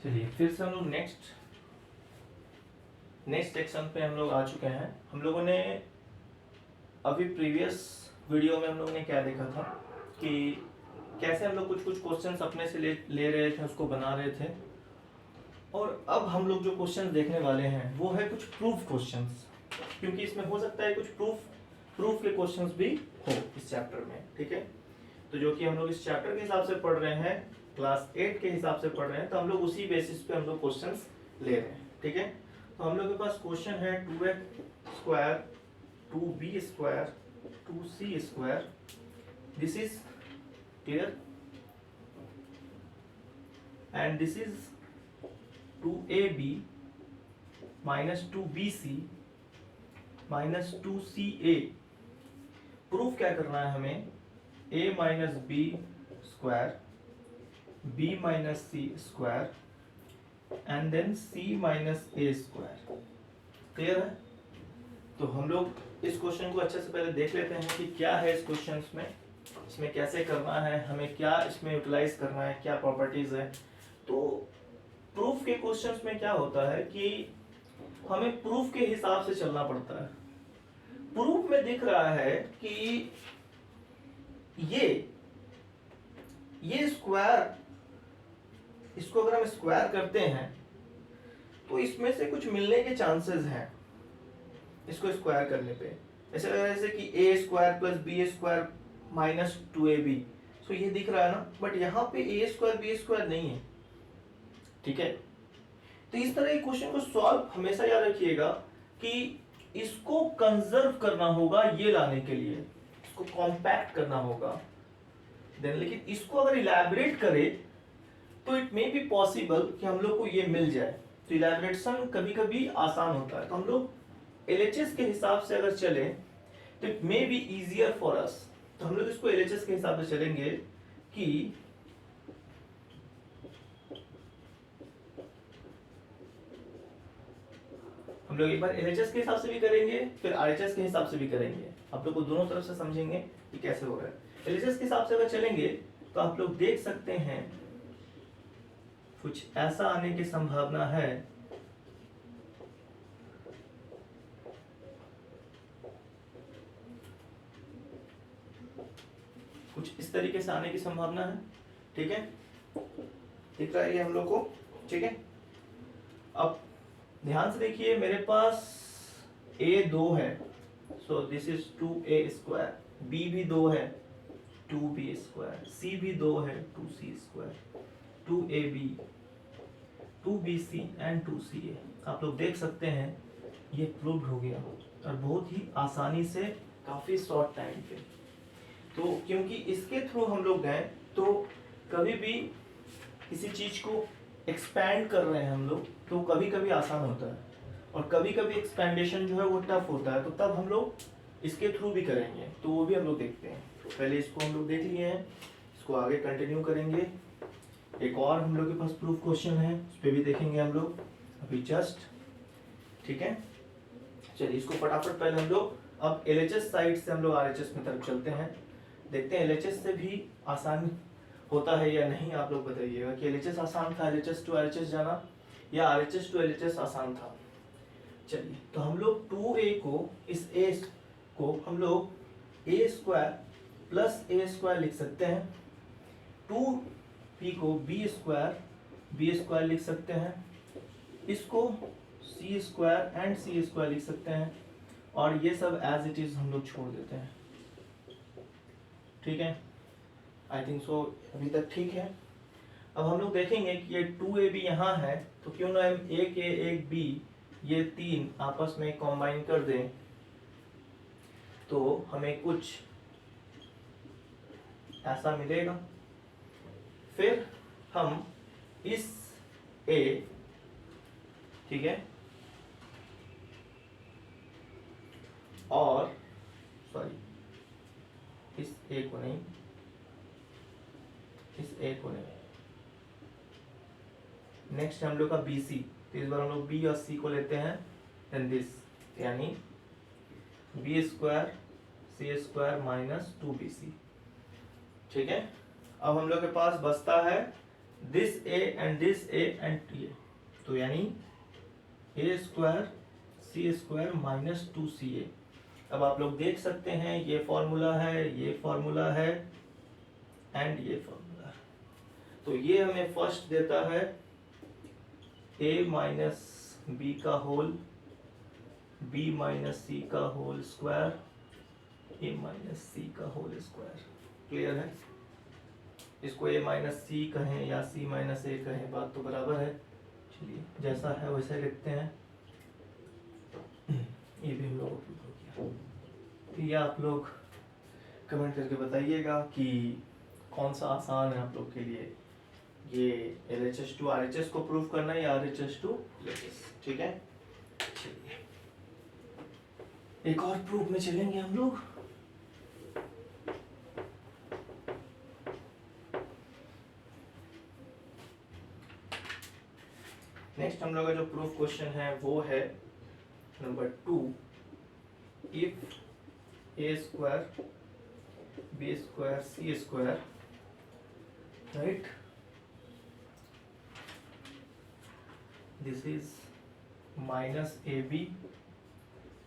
चलिए फिर से हम लोग नेक्स्ट सेक्शन पे हम लोग आ चुके हैं। हम लोगों ने अभी प्रीवियस वीडियो में हम लोगों ने क्या देखा था कि कैसे हम लोग कुछ कुछ क्वेश्चंस अपने से ले रहे थे, उसको बना रहे थे। और अब हम लोग जो क्वेश्चंस देखने वाले हैं वो है कुछ प्रूफ क्वेश्चंस, क्योंकि इसमें हो सकता है कुछ प्रूफ के क्वेश्चंस भी हो इस चैप्टर में। ठीक है, तो जो कि हम लोग इस चैप्टर के हिसाब से पढ़ रहे हैं, क्लास 8 के हिसाब से पढ़ रहे हैं, तो हम लोग उसी बेसिस पे हम लोग क्वेश्चंस ले रहे हैं। ठीक है, तो हम लोग के पास क्वेश्चन है 2x² 2b² 2c²। This is clear and this is 2ab minus 2bc minus 2ca। Proof क्या करना है हमें? a minus b square b minus c square and then c minus a square। Clear है? तो हम लोग इस क्वेश्चन को अच्छे से पहले देख लेते हैं कि क्या है इस क्वेश्चन में, इसमें कैसे करना है, हमें क्या इसमें यूटिलाइज करना है, क्या प्रॉपर्टीज है। तो प्रूफ के क्वेश्चंस में क्या होता है कि हमें प्रूफ के हिसाब से चलना पड़ता है। प्रूफ में दिख रहा है कि ये स्क्वायर, इसको अगर हम स्क्वायर करते हैं तो इसमें से कुछ मिलने के चांसेस हैं इसको स्क्वायर करने पे। ऐसे लग रहा है जैसे कि a² + b² माइनस 2ab। सो ये दिख रहा है ना, बट यहाँ पे a² b² नहीं है। ठीक है, तो इस तरह के क्वेश्चन को सॉल्व हमेशा याद रखिएगा कि इसको कंजर्व करना होगा ये लाने के लिए, इसको कॉम्पैक्ट करना होगा देन। लेकिन इसको अगर इलैबोरेट करे तो इट मे बी पॉसिबल कि हम लोग को ये मिल जाए। तो इलैबोरेशन कभी कभी आसान होता है। तो हम लोग LHS के हिसाब से अगर चले तो it may be easier for us. तो हम लोग इसको LHS के हिसाब से चलेंगे कि हम लोग एक बार LHS के हिसाब से भी करेंगे, फिर RHS के हिसाब से भी करेंगे। आप लोग को दोनों तरफ से समझेंगे कि कैसे हो रहा है। LHS के हिसाब से अगर चलेंगे तो आप लोग देख सकते हैं कुछ ऐसा आने की संभावना है कुछ इस तरीके से आने की संभावना है। ठीक है, दिख रहा है ये हम लोग को। ठीक है, अब ध्यान से देखिए, मेरे पास a 2 है, so this is 2a²। b भी 2 है, 2b²। c भी 2 है, 2c²। 2ab 2bc and 2ca। आप लोग देख सकते हैं ये प्रूव्ड हो गया, और बहुत ही आसानी से, काफी शॉर्ट टाइम पे। तो क्योंकि इसके थ्रू हम लोग गए, तो कभी भी किसी चीज को एक्सपैंड कर रहे हैं हम लोग, तो कभी कभी आसान होता है और कभी कभी एक्सपेंडेशन जो है वो टफ होता है। तो तब हम लोग इसके थ्रू भी करेंगे, तो वो भी हम लोग देखते हैं। पहले इसको हम लोग देख लिए हैं, इसको आगे कंटिन्यू करेंगे। एक और हम लोग के पास प्रूफ क्वेश्चन है, उस पर भी देखेंगे हम लोग अभी जस्ट। ठीक है, चलिए इसको फटाफट पहले हम लोग अब LHS साइड से हम लोग RHS की तरफ चलते हैं। देखते हैं LHS से भी आसान होता है या नहीं। आप लोग बताइएगा कि LHS आसान था LHS टू RHS जाना, या RHS टू LHS आसान था। चलिए, तो हम लोग 2a को, इस a को हम लोग a² + a² लिख सकते हैं। 2b को b² लिख सकते हैं। इसको c² एंड c² लिख सकते हैं, और ये सब एज इट इज हम लोग छोड़ देते हैं। ठीक है, आई थिंक सो अभी तक ठीक है। अब हम लोग देखेंगे कि ये 2ab यहाँ है, तो क्यों ना हम एक a एक b ये तीन आपस में कॉम्बाइन कर दें, तो हमें कुछ ऐसा मिलेगा। फिर हम इस a, ठीक है, और सॉरी इस a को नहीं, इस a को नहीं, नेक्स्ट हम लोग का BC। तो इस बार हम लोग B और C को लेते हैं, देन दिस, यानी b² c² - 2bc। ठीक है, अब हम लोग के पास बचता है this A and this A and ये, तो यानी ए स्क्वायर सी स्क्वायर माइनस 2ca। अब आप लोग देख सकते हैं ये फॉर्मूला है, ये फॉर्मूला है एंड ये फॉर्मूला है। तो ये हमें फर्स्ट देता है a माइनस बी का होल b माइनस सी का होल स्क्वायर a माइनस सी का होल स्क्वायर। क्लियर है? इसको a माइनस सी कहें या c माइनस a कहें, बात तो बराबर है। चलिए जैसा है वैसे लिखते हैं। ये भी हम लोग उपयोग हो गया। ये आप लोग कमेंट करके बताइएगा कि कौन सा आसान है आप लोग के लिए, ये LHS टू RHS को प्रूव करना है या RHS टू LHS। ठीक है, चलिए एक और प्रूफ में चलेंगे हम लोग। नेक्स्ट हम लोग का जो प्रूफ क्वेश्चन है वो है number 2। If a square b square c square, right, this is minus ab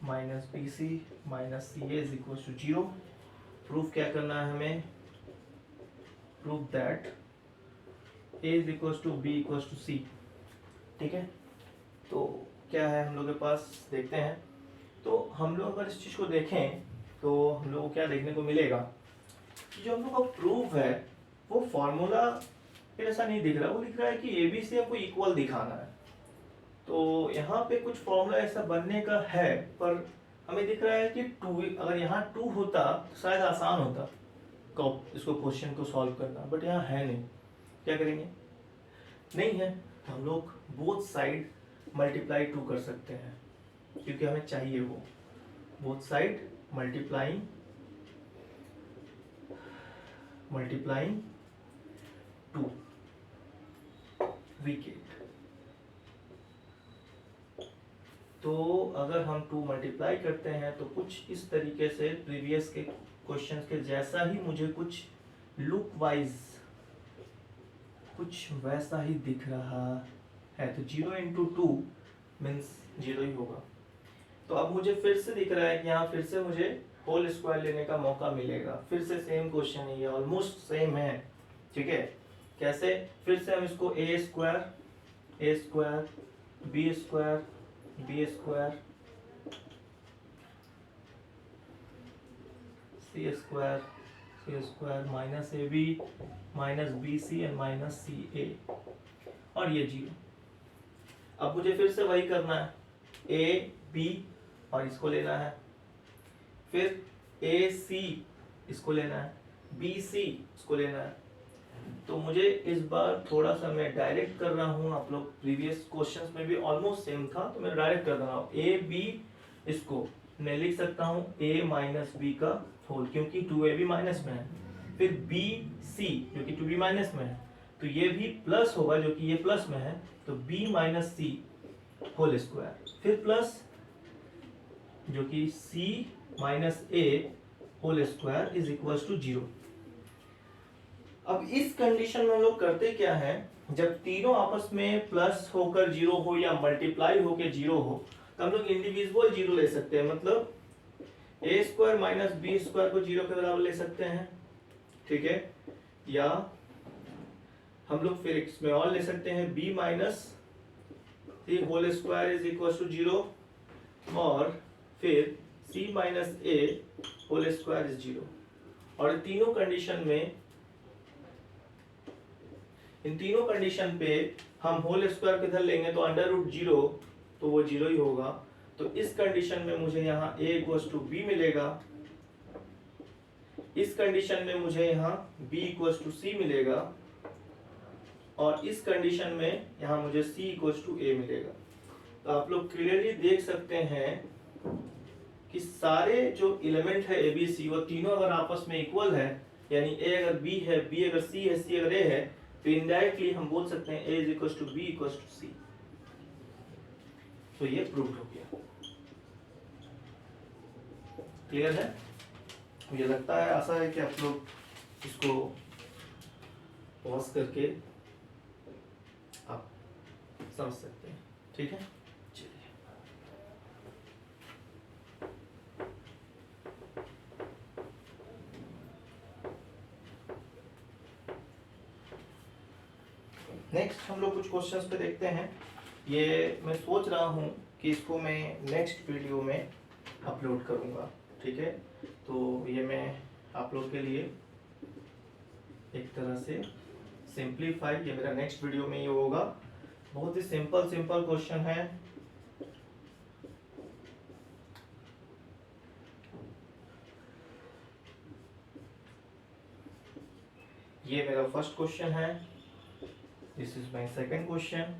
minus bc minus ca is equal to 0। Proof क्या करना है हमें? Proof that a is equal to b equal to c। ठीक है, तो क्या है हम लोग के पास, देखते हैं। तो हम लोग अगर इस चीज़ को देखें तो हम लोग को क्या देखने को मिलेगा कि जो हम लोग का प्रूफ है वो फॉर्मूला फिर ऐसा नहीं दिख रहा, वो दिख रहा है कि ए बी सी हमको इक्वल दिखाना है। तो यहाँ पे कुछ फॉर्मूला ऐसा बनने का है, पर हमें दिख रहा है कि 2, अगर यहाँ 2 होता तो शायद आसान होता इसको क्वेश्चन को सॉल्व करना, बट यहाँ है नहीं। क्या करेंगे? नहीं है तो हम लोग बोथ साइड मल्टीप्लाई 2 कर सकते हैं, क्योंकि हमें चाहिए वो both side multiplying 2 we get. तो अगर हम 2 मल्टीप्लाई करते हैं तो कुछ इस तरीके से प्रीवियस के क्वेश्चंस के जैसा ही मुझे कुछ लुक वाइज कुछ वैसा ही दिख रहा है। तो 0 इंटू 2 मीन्स 0 ही होगा। तो अब मुझे फिर से दिख रहा है कि यहाँ फिर से मुझे होल स्क्वायर लेने का मौका मिलेगा। फिर से सेम क्वेश्चन है, ये ऑलमोस्ट सेम है। ठीक है, कैसे? फिर से हम इसको a square b square b square c square minus ab minus bc and minus ca और ये 0। अब मुझे फिर से वही करना है, a b और इसको लेना है, फिर a c इसको लेना है, b c इसको लेना है। तो मुझे इस बार थोड़ा सा मैं डायरेक्ट कर रहा हूँ, आप लोग प्रीवियस क्वेश्चंस में भी ऑलमोस्ट सेम था तो मैं डायरेक्ट कर रहा हूँ। a b इसको मैं लिख सकता हूँ a माइनस बी का होल, क्योंकि 2ab माइनस में है, फिर b c जो कि 2b माइनस में है, तो ये भी प्लस होगा जो कि ये प्लस में है, तो b minus c whole square, फिर प्लस जो कि c minus a whole square is equal to 0। अब इस कंडीशन में हम लोग करते क्या है, जब तीनों आपस में प्लस होकर 0 हो या मल्टीप्लाई होकर 0 हो तो हम लोग इंडिविजुअल 0 ले सकते हैं। मतलब a square minus b square को 0 के बराबर ले सकते हैं। ठीक है, या हम लोग फिर इसमें और ले सकते हैं b minus c whole square is equal to 0 और फिर c minus a whole square is 0। और इन तीनों कंडीशन पे हम होल स्क्वायर किधर लेंगे तो अंडर रूट 0, तो वो 0 ही होगा। तो इस कंडीशन में मुझे यहाँ a इक्वल्स टू b मिलेगा, इस कंडीशन में मुझे यहाँ b इक्वल्स टू c मिलेगा और इस कंडीशन में यहाँ मुझे c इक्वल्स टू a मिलेगा। तो आप लोग क्लियरली देख सकते हैं कि सारे जो एलिमेंट है a b c वो तीनों अगर आपस में इक्वल है, यानी a अगर b है, b अगर c है, c अगर a है, तो इनडायरेक्टली हम बोल सकते हैं a is equals to b equals to c। तो ये प्रूव हो गया। क्लियर है? मुझे लगता है, आशा है कि आप लोग इसको पॉज करके आप समझ सकते हैं, ठीक है। चलिए नेक्स्ट हम लोग कुछ क्वेश्चंस पे देखते हैं। ये मैं सोच रहा हूँ कि इसको मैं नेक्स्ट वीडियो में अपलोड करूँगा, ठीक है। तो ये मैं आप लोग के लिए एक तरह से सिंप्लीफाई, ये मेरा नेक्स्ट वीडियो में ये होगा। बहुत ही सिंपल सिंपल क्वेश्चन है। ये मेरा फर्स्ट क्वेश्चन है, this is my second question.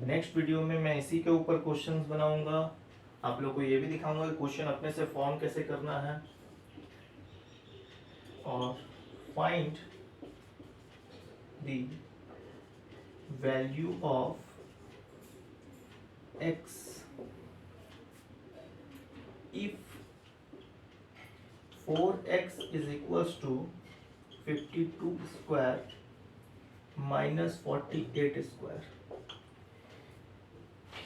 Next video में मैं इसी के ऊपर क्वेश्चंस बनाऊंगा, आप लोग को ये भी दिखाऊंगा कि क्वेश्चन अपने से फॉर्म कैसे करना है। और find the value of x if 4x is equals to 52 square minus 48 square।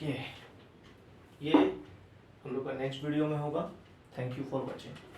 ये हम लोग का नेक्स्ट वीडियो में होगा। Thank you for watching.